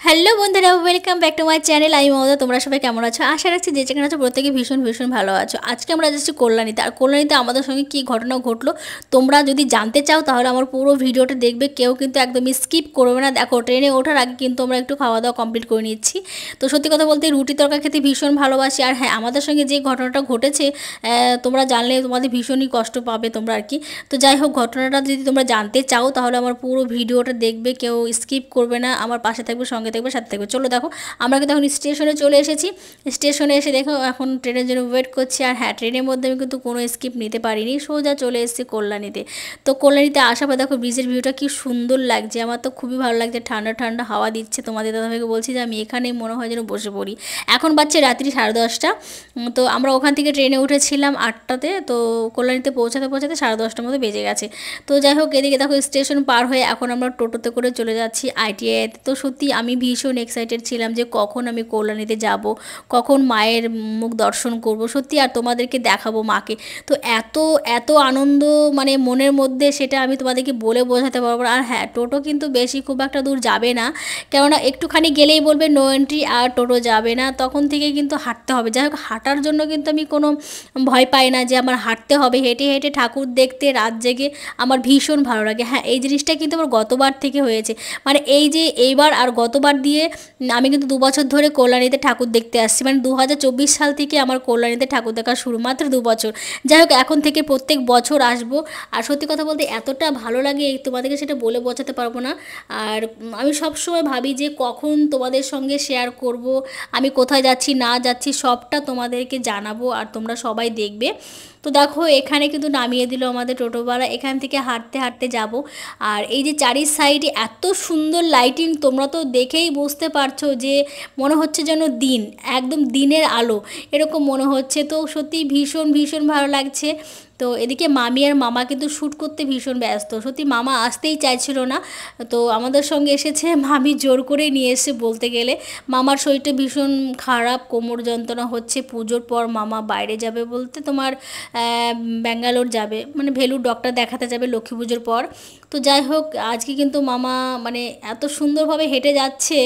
Hello বন্ধুরা, welcome back to my channel. আমি মমতা। তোমরা সবাই কেমন আছো? আশা রাখছি যে যেখানে আছো প্রত্যেকে ভীষণ ভীষণ ভালো আছো। আজকে আমরা যাচ্ছি কল্যাণীতে। আর কল্যাণীতে আমাদের সঙ্গে কী ঘটনা ঘটলো তোমরা যদি জানতে চাও তাহলে আমার পুরো ভিডিওটা দেখবে, কেউ কিন্তু একদমই স্কিপ করবে না। দেখো, ট্রেনে ওঠার আগে কিন্তু আমরা একটু খাওয়া দাওয়া কমপ্লিট করে নিচ্ছি। তো সত্যি কথা বলতে রুটি তরকারি খেতে ভীষণ ভালোবাসি। আর হ্যাঁ, আমাদের সঙ্গে যে ঘটনাটা ঘটেছে তোমরা জানলে তোমাদের ভীষণই কষ্ট পাবে তোমরা আর কি। তো যাই হোক, ঘটনাটা যদি তোমরা জানতে চাও তাহলে আমার পুরো ভিডিওটা দেখবে, কেউ স্কিপ করবে না, আমার পাশে থাকবে, সঙ্গে থাকবে, সাথে থাকবে। চলো দেখো, আমরা কিন্তু এখন স্টেশনে চলে এসেছি। স্টেশনে এসে দেখো এখন ট্রেনের জন্য ওয়েট করছি। আর হ্যাঁ, ট্রেনের মধ্যে আমি কিন্তু কোনো স্কিপ নিতে পারিনি, সোজা চলে এসেছি কল্যাণীতে। তো কল্যাণীতে আসার পর দেখো ব্রিজের ভিউটা কি সুন্দর লাগছে, আমার তো খুবই ভালো লাগছে। ঠান্ডা ঠান্ডা হাওয়া দিচ্ছে। তোমাদের দাদাভাইকে বলছি যে আমি এখানেই মনে হয় যেন বসে পড়ি। এখন বাজছে রাত্রি 10:30। তো আমরা ওখান থেকে ট্রেনে উঠেছিলাম 8টাতে। তো কল্যাণীতে পৌঁছাতে পৌঁছাতে 10:30টার মতো বেজে গেছে। তো যাই হোক, এদিকে দেখো স্টেশন পার হয়ে এখন আমরা টোটোতে করে চলে যাচ্ছি ITIতে। তো সত্যি আমি ভীষণ এক্সাইটেড ছিলাম যে কখন আমি কল্যাণীতে যাব, কখন মায়ের মুখ দর্শন করব সত্যি, আর তোমাদেরকে দেখাবো মাকে। তো এত এত আনন্দ মানে মনের মধ্যে, সেটা আমি তোমাদেরকে বলে বোঝাতে পারবো না। আর হ্যাঁ, টোটো কিন্তু বেশি খুব একটা দূর যাবে না, কেননা একটুখানি গেলেই বলবে নো এন্ট্রি, আর টোটো যাবে না। তখন থেকে কিন্তু হাঁটতে হবে। যাই হোক, হাঁটার জন্য কিন্তু আমি কোনো ভয় পাই না যে আমার হাঁটতে হবে। হেঁটে হেঁটে ঠাকুর দেখতে রাত জেগে আমার ভীষণ ভালো লাগে। হ্যাঁ, এই জিনিসটা কিন্তু আমার গতবার থেকে হয়েছে। মানে এই যে এইবার আর গতবার দিয়ে আমি কিন্তু 2 বছর ধরে কল্যাণীতে ঠাকুর দেখতে আসছি। মানে 2024 সাল থেকে আমার কল্যাণীতে ঠাকুর দেখা শুরু, মাত্র 2 বছর। যাই হোক, এখন থেকে প্রত্যেক বছর আসবো। আর সত্যি কথা বলতে এতটা ভালো লাগে তোমাদেরকে সেটা বলে বোঝাতে পারবো না। আর আমি সবসময় ভাবি যে কখন তোমাদের সঙ্গে শেয়ার করব, আমি কোথায় যাচ্ছি না যাচ্ছি সবটা তোমাদেরকে জানাবো, আর তোমরা সবাই দেখবে। তো দেখো, এখানে কিন্তু নামিয়ে দিল আমাদের টোটোওয়ালা। এখান থেকে হাঁটতে হাঁটতে যাব। আর এই যে চারি সাইডে এত সুন্দর লাইটিং, তোমরা তো দেখেই বুঝতে পারছো যে মনে হচ্ছে যেন দিন, একদম দিনের আলো এরকম মনে হচ্ছে। তো সত্যি ভীষণ ভীষণ ভালো লাগছে। তো এদিকে মামি আর মামা কিন্তু শ্যুট করতে ভীষণ ব্যস্ত। সত্যি মামা আসতেই চাইছিল না, তো আমাদের সঙ্গে এসেছে। মামি জোর করে নিয়ে এসে বলতে গেলে। মামার শরীরটা ভীষণ খারাপ, কোমর যন্ত্রণা হচ্ছে। পুজোর পর মামা বাইরে যাবে বলতে তোমার ব্যাঙ্গালোর যাবে, মানে ভেলুর ডক্টর দেখাতে যাবে লক্ষ্মী পুজোর পর। তো যাই হোক, আজকে কিন্তু মামা মানে এত সুন্দরভাবে হেঁটে যাচ্ছে,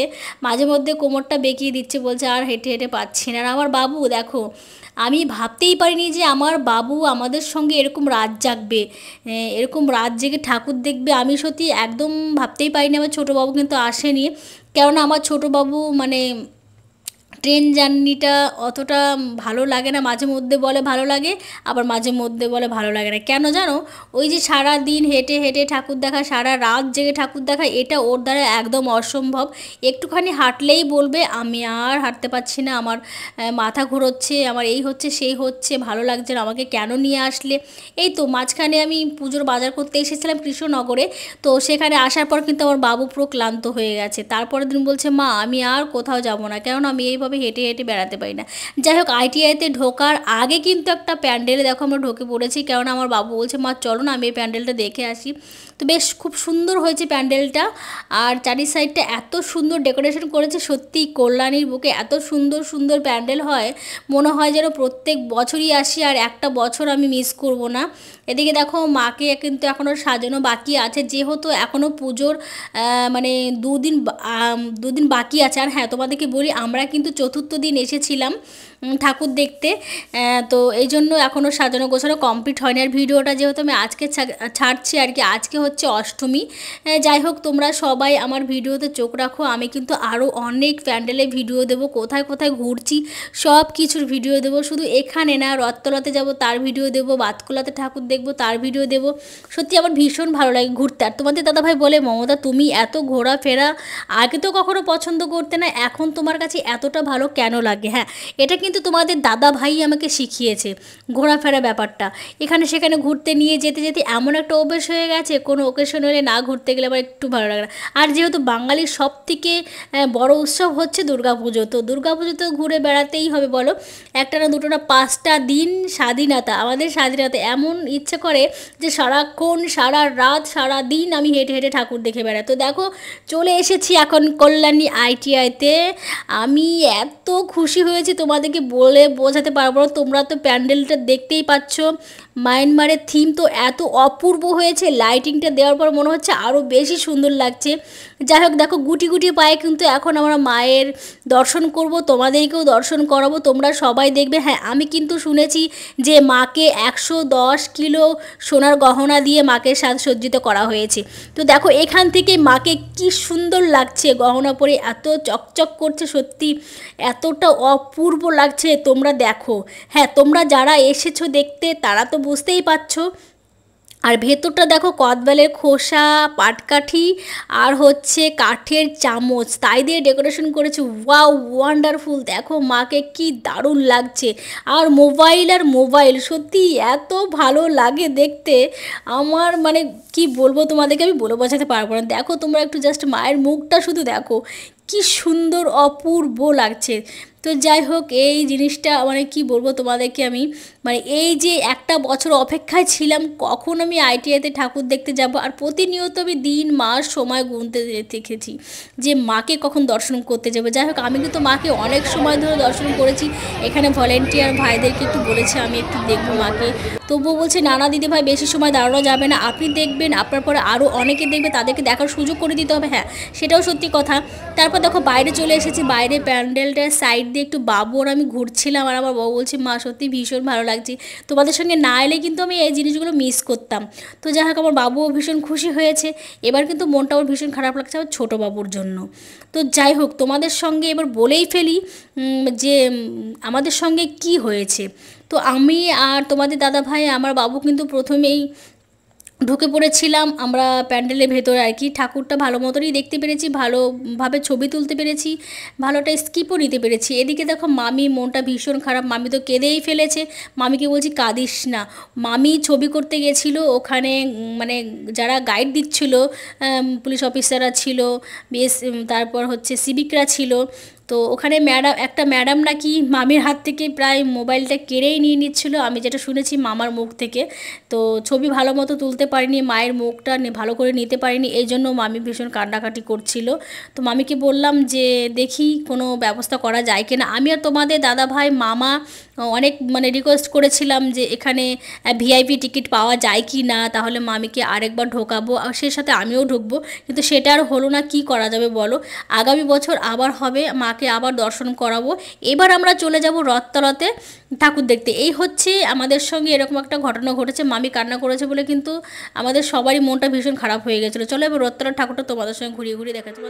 মাঝে মধ্যে কোমরটা বেঁকিয়ে দিচ্ছে, বলছে আর হেঁটে হেঁটে পাচ্ছি না। আর আমার বাবু দেখো, আমি ভাবতেই পারিনি যে আমার বাবু আমাদের সঙ্গে এরকম রাত জাগবে, এরকম রাত জেগে ঠাকুর দেখবে। আমি সত্যি একদম ভাবতেই পারিনি। আমার ছোটো বাবু কিন্তু আসেনি, কেননা আমার ছোটো বাবু মানে ট্রেন জার্নিটা অতটা ভালো লাগে না। মাঝে মধ্যে বলে ভালো লাগে, আবার মাঝে মধ্যে বলে ভালো লাগে না। কেন জানো? ওই যে সারা দিন হেঁটে হেঁটে ঠাকুর দেখা, সারা রাত জেগে ঠাকুর দেখা, এটা ওর দ্বারা একদম অসম্ভব। একটুখানি হাঁটলেই বলবে আমি আর হাঁটতে পারছি না, আমার মাথা ঘুরোচ্ছে, আমার এই হচ্ছে সেই হচ্ছে, ভালো লাগছে না, আমাকে কেন নিয়ে আসলে। এই তো মাঝখানে আমি পুজোর বাজার করতে এসেছিলাম কৃষ্ণনগরে। তো সেখানে আসার পর কিন্তু আমার বাবু পুরো ক্লান্ত হয়ে গেছে। তারপরের দিন বলছে মা আমি আর কোথাও যাব না, কেননা আমি এইভাবে হেঁটে হেঁটে বেড়াতে পারি না। যাই হোক, ITIতে ঢোকার আগে কিন্তু একটা প্যান্ডেলে দেখো আমরা ঢুকে পড়েছি, কেননা আমার বাবু বলছে মা চলো না আমি এই প্যান্ডেলটা দেখে আসি। তো বেশ খুব সুন্দর হয়েছে প্যান্ডেলটা। আর চারি সাইডটা এত সুন্দর ডেকোরেশন করেছে। সত্যি কল্যাণীর বুকে এত সুন্দর সুন্দর প্যান্ডেল হয়, মনে হয় যেন প্রত্যেক বছরই আসি আর একটা বছর আমি মিস করব না। এদিকে দেখো, মাকে কিন্তু এখনও সাজানো বাকি আছে, যেহেতু এখনও পুজোর মানে দুদিন বাকি আছে। আর হ্যাঁ, তোমাদেরকে বলি আমরা কিন্তু চতুর্থ দিন এসেছিলাম ঠাকুর দেখতে। তো এই জন্য এখনও সাজানো গোছানো কমপ্লিট হয়নি। আর ভিডিওটা যেহেতু আমি আজকে ছাড়ছি আর কি, আজকে হচ্ছে অষ্টমী। যাই হোক, তোমরা সবাই আমার ভিডিওতে চোখ রাখো। আমি কিন্তু আরও অনেক প্যান্ডেলে ভিডিও দেবো, কোথায় কোথায় ঘুরছি সব কিছুর ভিডিও দেবো। শুধু এখানে না, রথতলাতে যাব তার ভিডিও দেবো, বাতকুলাতে ঠাকুর দেখবো তার ভিডিও দেবো। সত্যি আমার ভীষণ ভালো লাগে ঘুরতে। আর তোমাদের দাদাভাই বলে মমতা তুমি এত ঘোরাফেরা আগে তো কখনো পছন্দ করতে না, এখন তোমার কাছে এতটা ভালো কেন লাগে? হ্যাঁ, এটা কিন্তু তোমাদের দাদা ভাই আমাকে শিখিয়েছে ঘোরাফেরা ব্যাপারটা। এখানে সেখানে ঘুরতে নিয়ে যেতে যেতে এমন একটা অভ্যেস হয়ে গেছে, কোনো ওকেশন হলে না ঘুরতে গেলে আমার একটু ভালো লাগে না। আর যেহেতু বাঙালির সব থেকে বড় উৎসব হচ্ছে দুর্গাপুজো, তো দুর্গাপুজো তো ঘুরে বেড়াতেই হবে বলো। একটা না দুটো না 5টা দিন স্বাধীনতা, আমাদের স্বাধীনতা, এমন ইচ্ছে করে যে সারাক্ষণ সারা রাত সারা দিন আমি হেঁটে হেঁটে ঠাকুর দেখে বেড়াই। তো দেখো, চলে এসেছি এখন কল্যাণী ITIতে। আমি এত খুশি হয়েছি তোমাদেরকে বলে বোঝাতে পারবো না। তোমরা তো প্যান্ডেলটা দেখতেই পাচ্ছ, মায়ানমারের থিম তো এত অপূর্ব হয়েছে, লাইটিংটা লাইটিংটা দেওয়ার পর মনে হচ্ছে আরও বেশি সুন্দর লাগছে। যাই হোক দেখো গুটি গুটি পায়ে কিন্তু এখন আমরা মায়ের দর্শন করব, তোমাদেরকেও দর্শন করাবো, তোমরা সবাই দেখবে। হ্যাঁ আমি কিন্তু শুনেছি যে মাকে 110 কিলো সোনার গহনা দিয়ে মাকে সাজসজ্জিত করা হয়েছে। তো দেখো এখান থেকে মাকে কি সুন্দর লাগছে, গহনা পরে এত চকচক করছে, সত্যি এতটা অপূর্ব লাগছে, তোমরা দেখো। হ্যাঁ তোমরা যারা এসেছো দেখতে তারা তো বুঝতেই পারছো। আর ভেতরটা দেখো কদবেলের খোসা, পাটকাঠি আর হচ্ছে কাঠের চামচ তাই দিয়ে ডেকোরেশন করেছে। ওয়াও ওয়ান্ডারফুল, দেখো মাকে কি দারুণ লাগছে। আর মোবাইল সত্যি এত ভালো লাগে দেখতে, আমার মানে কি বলবো তোমাদেরকে, আমি বলে বোঝাতে পারবো না। দেখো তোমরা একটু জাস্ট মায়ের মুখটা শুধু দেখো, কি সুন্দর অপূর্ব লাগছে। তো যাই হোক এই জিনিসটা মানে কি বলবো তোমাদেরকে আমি, মানে এই যে একটা বছর অপেক্ষায় ছিলাম কখন আমি আইটিআইতে ঠাকুর দেখতে যাব। আর প্রতিনিয়ত আমি দিন মাস সময় গুনতে দেখেছি যে মাকে কখন দর্শন করতে যাবো। যাই হোক আমি কিন্তু মাকে অনেক সময় ধরে দর্শন করেছি। এখানে ভলেন্টিয়ার ভাইদেরকে একটু বলেছে আমি একটু দেখবো মাকে, তবুও বলছে না না দিদি ভাই বেশি সময় দাঁড়ানো যাবে না, আপনি দেখবেন আপনার পরে আরও অনেকে দেখবে, তাদেরকে দেখার সুযোগ করে দিতে হবে। হ্যাঁ সেটাও সত্যি কথা। তারপর দেখো বাইরে চলে এসেছি, বাইরে প্যান্ডেলটার সাইড দিয়ে একটু বাবু আর আমি ঘুরছিলাম, আর আমার বাবু বলছে মা সত্যি ভীষণ ভালো লাগছে, তোমাদের সঙ্গে না এলে কিন্তু আমি এই জিনিসগুলো মিস করতাম। তো যাই হোক আমার বাবুও ভীষণ খুশি হয়েছে। এবার কিন্তু মনটা ওর ভীষণ খারাপ লাগছে আমার ছোটো বাবুর জন্য। তো যাই হোক তোমাদের সঙ্গে এবার বলেই ফেলি যে আমাদের সঙ্গে কি হয়েছে। তো আমি আর তোমাদের দাদা ভাই আমার বাবু কিন্তু প্রথমেই ঢুকে পড়েছিলাম আমরা প্যান্ডেলের ভেতরে আর কি। ঠাকুরটা ভালো মতনই দেখতে পেরেছি, ভালোভাবে ছবি তুলতে পেরেছি, ভালোটা স্কিপও নিতে পেরেছি। এদিকে দেখো মামি মনটা ভীষণ খারাপ, মামি তো কেঁদেই ফেলেছে। মামিকে বলছি কাঁদিস না। মামি ছবি করতে গেছিলো ওখানে, মানে যারা গাইড দিচ্ছিলো পুলিশ অফিসাররা ছিল, বেশ তারপর হচ্ছে সিভিকরা ছিল। তো ওখানে একটা ম্যাডাম নাকি মামির হাত থেকে প্রায় মোবাইলটা কেড়েই নিয়ে নিচ্ছিলো, আমি যেটা শুনেছি মামার মুখ থেকে। তো ছবি ভালো মতো তুলতে পারিনি, মায়ের মুখটা ভালো করে নিতে পারিনি, এই জন্য মামি ভীষণ কান্নাকাটি করছিল। তো মামিকে বললাম যে দেখি কোনো ব্যবস্থা করা যায় কিনা। আমি আর তোমাদের দাদা ভাই মামা অনেক মানে রিকোয়েস্ট করেছিলাম যে এখানে ভিআইপি টিকিট পাওয়া যায় কি না, তাহলে মামিকে আরেকবার ঢোকাবো, আর সেই সাথে আমিও ঢুকবো। কিন্তু সেটা আর হলো না, কি করা যাবে বলো। আগামী বছর আবার হবে, মাকে আবার দর্শন করাবো। এবার আমরা চলে যাব রথতলাতে ঠাকুর দেখতে। এই হচ্ছে আমাদের সঙ্গে এরকম একটা ঘটনা ঘটেছে। মামি কান্না করেছে বলে কিন্তু আমাদের সবারই মনটা ভীষণ খারাপ হয়ে গেছিলো। চলো এবার রথতলার ঠাকুরটা তোমাদের সঙ্গে ঘুরিয়ে ঘুরিয়ে দেখাচ্ছি।